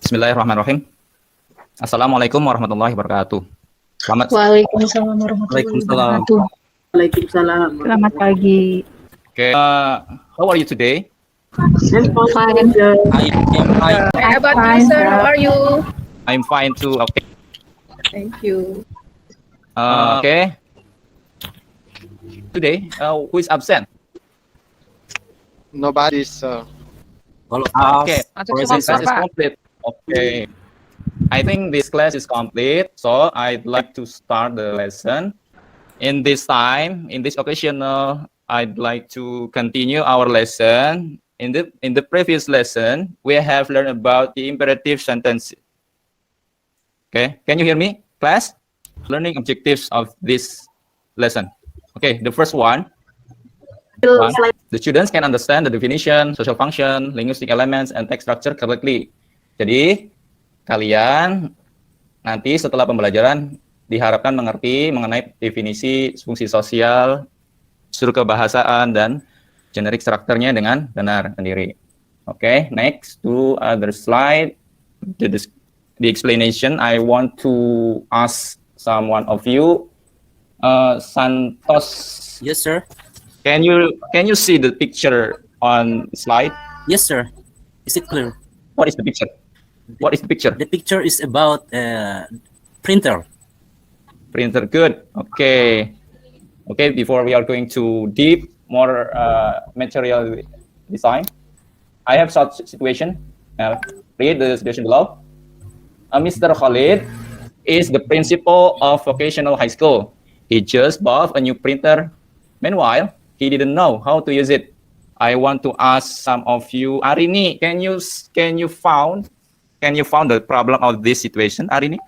Bismillahirrahmanirrahim. Assalamualaikum warahmatullahi wabarakatuh. Selamat Waalaikumsalam warahmatullahi wabarakatuh. Waalaikumsalam. Selamat pagi. Okay. How are you today? I'm fine. How about you, sir? How are you? I'm fine too. Okay. Thank you. Okay. Today, who is absent? Nobody's. Okay. This class is complete. Okay. I think this class is complete, so I'd like to start the lesson. In this occasion, I'd like to continue our lesson. In the previous lesson, we have learned about the imperative sentence. Okay, can you hear me, class? Learning objectives of this lesson. Okay, the first one. The students can understand the definition, social function, linguistic elements, and text structure correctly. Jadi, kalian nanti setelah pembelajaran diharapkan mengerti mengenai definisi fungsi sosial, struktur kebahasaan, dan generik strukturnya dengan benar sendiri. Okay, next to other slide, the explanation. I want to ask someone of you, Santos. Yes, sir. Can you see the picture on slide? Yes, sir. Is it clear? What is the picture? What is the picture? The picture is about printer. Printer, good. Okay. Okay, before we are going to deep more material design, I have such situation. Read the situation below. Mr. Khalid is the principal of vocational high school. He just bought a new printer. Meanwhile, he didn't know how to use it. I want to ask some of you, Arini, can you found the problem of this situation, Arini?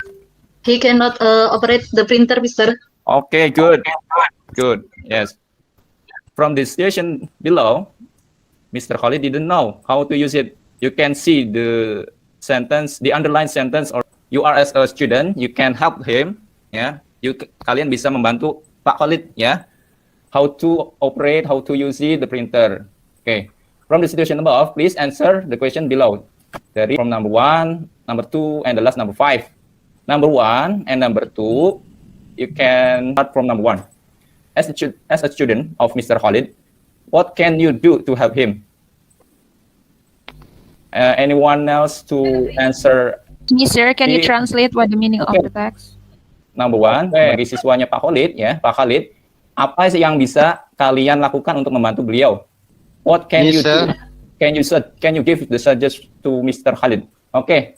He cannot operate the printer, Mister. Okay, good. Good. Yes. From the situation below, Mr. Khalid didn't know how to use it. You can see the sentence, the underlined sentence, or you are as a student, you can help him. Ya, kalian bisa membantu Pak Khalid, ya. How to operate, how to use the printer. Okay. From the situation above, please answer the question below. From number 1, number 2, and the last number 5. Number 1 and number 2, you can start from number 1. As a student of Mr. Khalid, what can you do to help him? Anyone else to answer? Sir, can you translate what the meaning of the text? Number 1, bagi siswanya Pak Khalid, ya, Pak Khalid, apa sih yang bisa kalian lakukan untuk membantu beliau? What can you do? Can you give the suggestion to Mr. Khalid? Okay.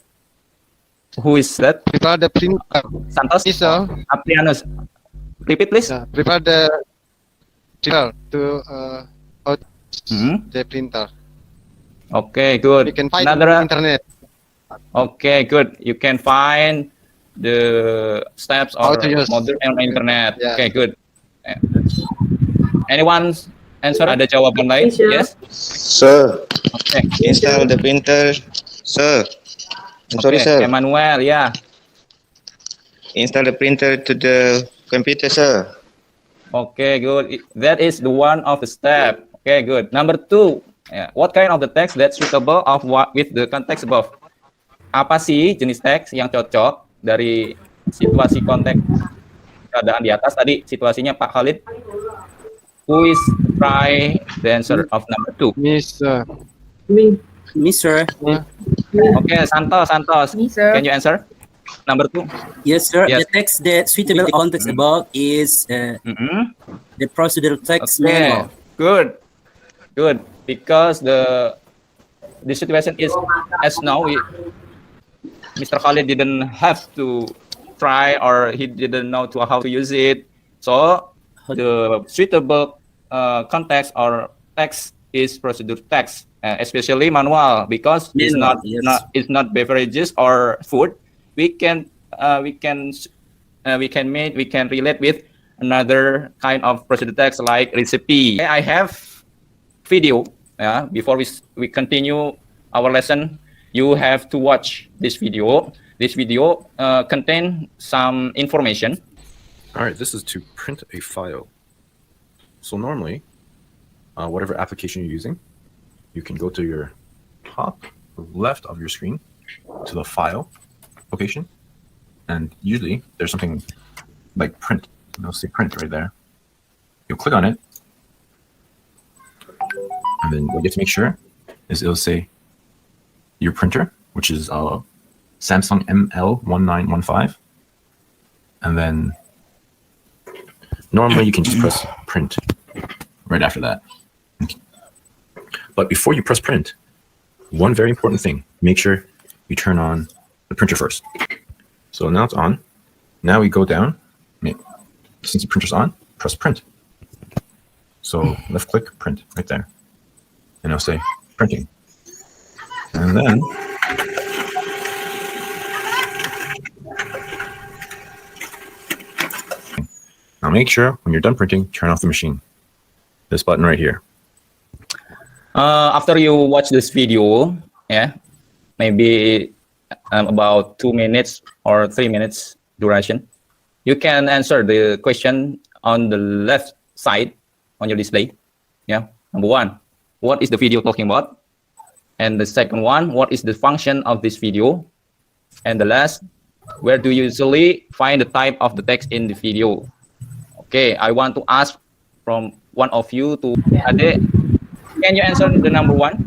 Who is that? Prepare the printer. Santos? Yes, sir. Aprianus. Repeat, please. Prepare the printer to the printer. Okay, good. You can find another on the internet. Okay, good. You can find the steps or model on internet. Yeah. Okay, good. Anyone answer? Ada jawaban lain? Yes. Sir. Okay. Install the printer, sir. Sorry, sir. Emmanuel, yeah. Install the printer to the computer, sir. Okay, good. That is the one of the step. Okay, good. Number 2, yeah. What kind of the text that's suitable of what with the context above? Apa sih jenis teks yang cocok dari situasi konteks keadaan di atas tadi? Situasinya Pak Khalid. Who is try the answer of number 2? Mister. Okay, Santos. Sir. Can you answer? Number 2. Yes, sir. Yes. The text that suitable context above is the procedural text manual. Good. Because the situation is as now, Mr. Khalid didn't have to try or he didn't know how to use it. So the suitable context or text is procedure text, especially manual, because it's not beverages or food. We can relate with another kind of procedure text like recipe. I have video. Before we continue our lesson, you have to watch this video. This video contains some information. All right, this is to print a file. So normally, whatever application you're using, you can go to your top left of your screen to the file location, and usually there's something like print. You'll see print right there. You'll click on it, and then what you have to make sure is it'll say your printer, which is Samsung ML1915, and then normally you can just press print right after that. But before you press print, one very important thing, make sure you turn on the printer first. So now it's on. Now we go down. Since the printer's on, press print. So left click, print right there. And it'll say printing. And then now make sure when you're done printing, turn off the machine. This button right here. After you watch this video, yeah, maybe about 2 minutes or 3 minutes duration, you can answer the question on the left side on your display. Yeah, number 1, what is the video talking about? And the second one, what is the function of this video? And the last, where do you usually find the type of the text in the video? Okay, I want to ask from one of you to Ade. Can you answer the number 1?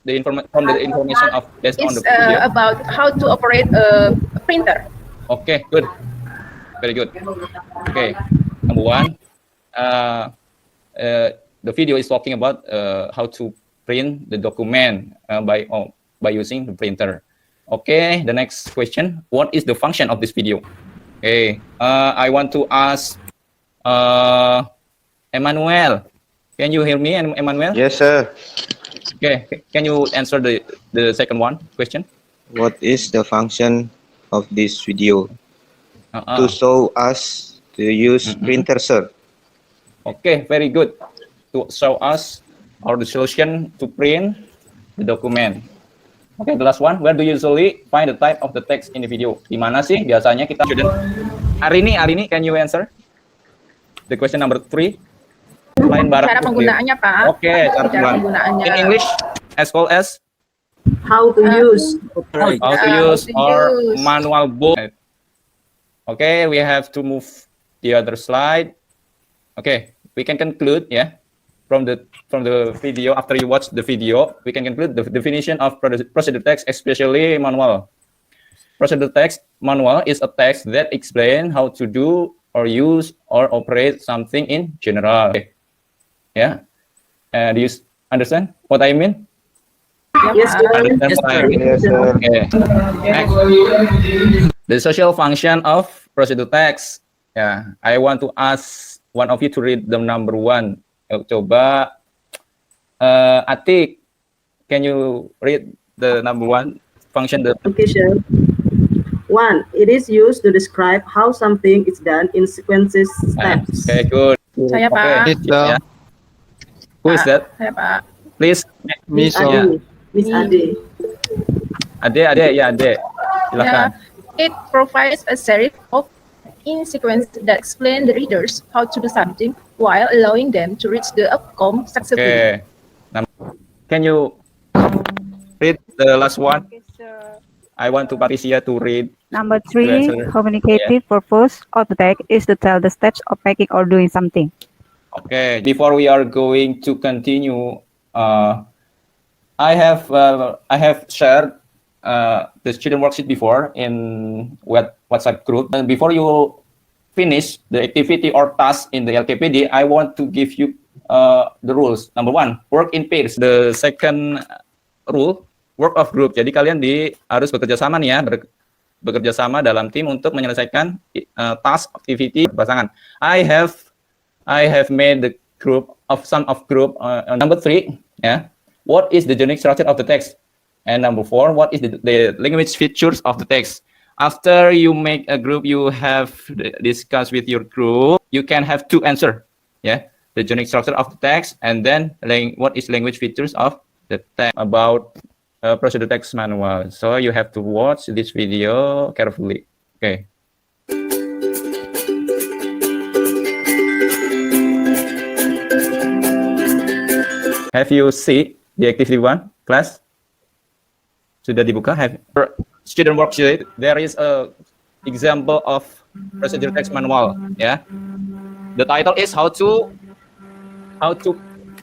The information of based on the video. About how to operate a printer. Okay, good. Very good. Okay, number 1. The video is talking about how to print the document by using the printer. Okay, the next question. What is the function of this video? Okay, I want to ask Emmanuel. Can you hear me, Emmanuel? Yes, sir. Okay, can you answer the second one question? What is the function of this video? To show us to use printer, sir. Okay, very good. To show us or the solution to print the document. Okay, the last one. Where do you usually find the type of the text in the video? Di mana sih biasanya kita student? Arini, can you answer the question number 3? Cara penggunaannya, Pak. Okay, cara penggunaannya. In English as well as How to use. how to use or manual book. Okay, we have to move the other slide. Okay, we can conclude, yeah, from the video. After you watch the video, we can conclude the definition of procedure text, especially manual. Procedure text manual is a text that explains how to do or use or operate something in general. Okay. Yeah, do you understand what I mean? Yes, sir. Understand what I mean? Yes, sir. Okay. Next, the social function of procedure text. Yeah, I want to ask one of you to read the number 1. Coba, Atik, can you read the number 1 function? Okay, sure. 1. It is used to describe how something is done in sequences steps. Okay, good. Saya, Pak. Okay. Yeah. Who is that? Saya, Pak. Please. Miss Yeah. Ade. Miss Ade. Ade, ya Ade. Silakan. It provides a series of in sequence that explain the readers how to do something while allowing them to reach the outcome successfully. Okay. Can you read the last one? I want to Patricia to read. Number To 3, answer. communicative purpose of the text is to tell the steps of packing or doing something. Okay. Before we are going to continue, I have shared the student worksheet before in WhatsApp group. And before you finish the activity or task in the LKPD, I want to give you the rules. Number 1, work in pairs. The second rule, work of group. Jadi kalian harus bekerja sama nih ya, bekerja sama dalam tim untuk menyelesaikan task activity berpasangan. I have made the group of some of group. Number 3, yeah. What is the unique structure of the text? And number 4, what is the language features of the text? After you make a group, you have discussed with your group. You can have 2 answer. Yeah, the unique structure of the text, and then what is language features of the text about procedure text manual. So you have to watch this video carefully. Okay. Have you seen the activity 1 class? Sudah dibuka? student worksheet, there is a example of procedure text manual. Yeah, the title is how to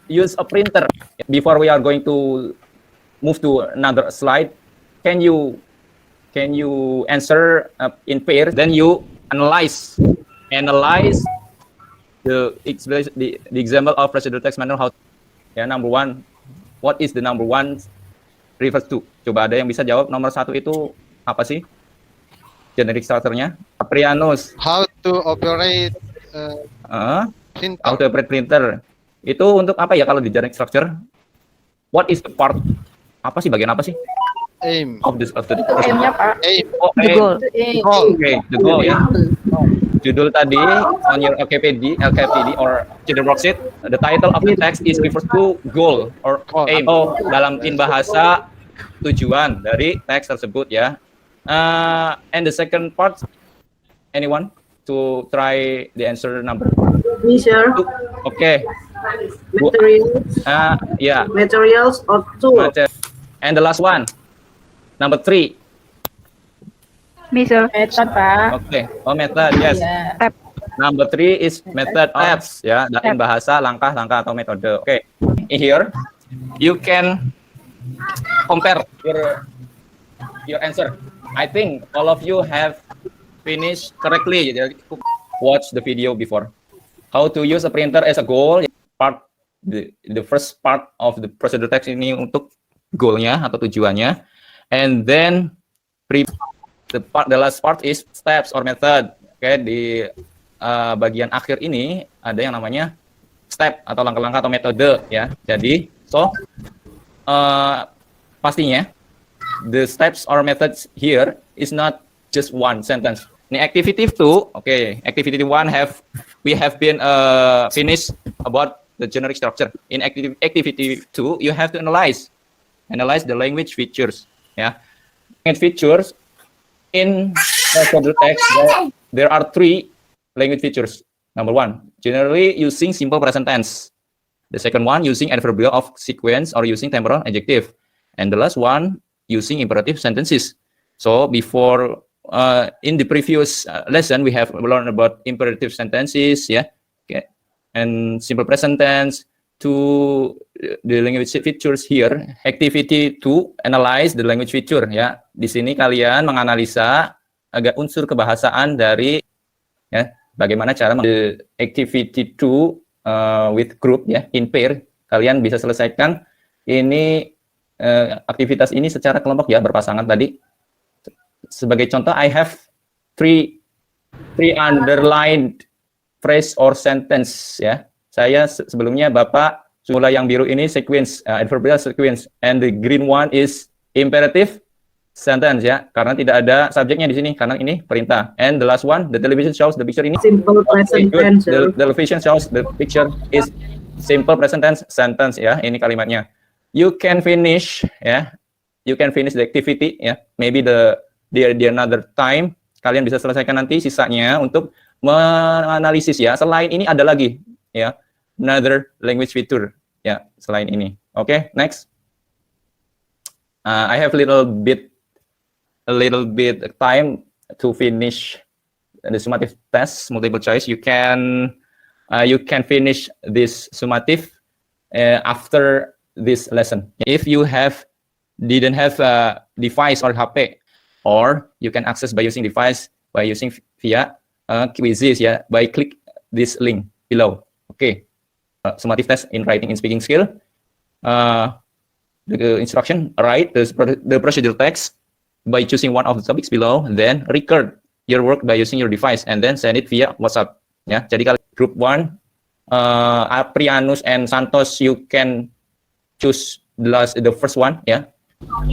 use a printer. Before we are going to move to another slide, can you answer in pair? Then you analyze the example of procedure text manual. How? Ya, number one. What is the number one refers to? Coba ada yang bisa jawab nomor 1 itu apa sih? Generic structure-nya. Aprianus. How to operate printer. How to operate printer. Itu untuk apa ya kalau di generic structure? What is the part? Apa sih, bagian apa sih? Aim. Of the M-nya, Pak. Aim. Oh, The goal. Okay, the goal ya. Judul tadi on your LKPD or student worksheet, the title of the text is refers to goal or aim. Oh, dalam in bahasa tujuan dari teks tersebut ya. And the second part, anyone to try the answer number? Me, sir. Okay. Materials. Yeah. Materials or tool. And the last one, number 3. Me, sir. Method, Pak. Okay. Oh, method. Yes. Yeah. Number 3 is method steps ya, dalam bahasa langkah-langkah atau metode. Okay. In here you can compare your answer. I think all of you have finished correctly. Watch the video before. How to use a printer as a goal. Part the first part of the procedure text ini untuk goalnya atau tujuannya, and then the last part is steps or method. Oke, di bagian akhir ini ada yang namanya step atau langkah-langkah atau metode ya. Jadi, pastinya the steps or methods here is not just one sentence. Ini activity 2, okay. Activity 1 we have been finished about the generic structure. In activity 2, you have to analyze the language features. Ya, language features. In procedure text, there are 3 language features. Number 1, generally using simple present tense. The second one, using adverbial of sequence or using temporal adjective. And the last one, using imperative sentences. So before, in the previous lesson, we have learned about imperative sentences, yeah, okay, and simple present tense. To the language features here, activity 2, analyze the language feature ya. Di sini kalian menganalisa agak unsur kebahasaan dari ya, bagaimana cara the activity 2 with group ya, in pair. Kalian bisa selesaikan ini aktivitas ini secara kelompok ya, berpasangan tadi. Sebagai contoh, I have three underlined phrase or sentence ya. Saya sebelumnya Bapak mulai yang biru ini sequence, adverbial sequence, and the green one is imperative sentence ya, karena tidak ada subjeknya di sini karena ini perintah. And the last one, the television shows the picture ini. Simple present tense. The television shows the picture is simple present tense sentence ya. Ini kalimatnya. You can finish ya. You can finish the activity ya. Maybe the another time. Kalian bisa selesaikan nanti sisanya untuk menganalisis ya. Selain ini ada lagi ya, another language feature ya, selain ini. Okay, next. I have a little bit time to finish the summative test, multiple choice. You can finish this summative after this lesson. If you didn't have a device or HP, or you can access by using device by using via quizzes ya, by click this link below. Okay, summative test in writing and speaking skill. The instruction: write the procedure text by choosing one of the topics below, then record your work by using your device, and then send it via WhatsApp. Ya, jadi kalau group 1, Aprianus and Santos, you can choose the first one ya.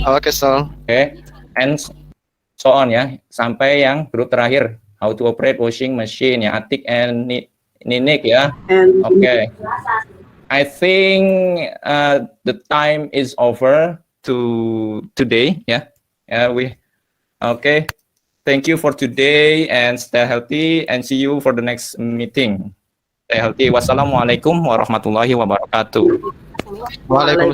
Okay, so. Okay, and so on ya, sampai yang group terakhir, how to operate washing machine ya, Atik and Ninik ya. Okay, I think the time is over today ya. Okay. Thank you for today and stay healthy and see you for the next meeting. Stay healthy. Wassalamualaikum warahmatullahi wabarakatuh. Waalaikumsalam.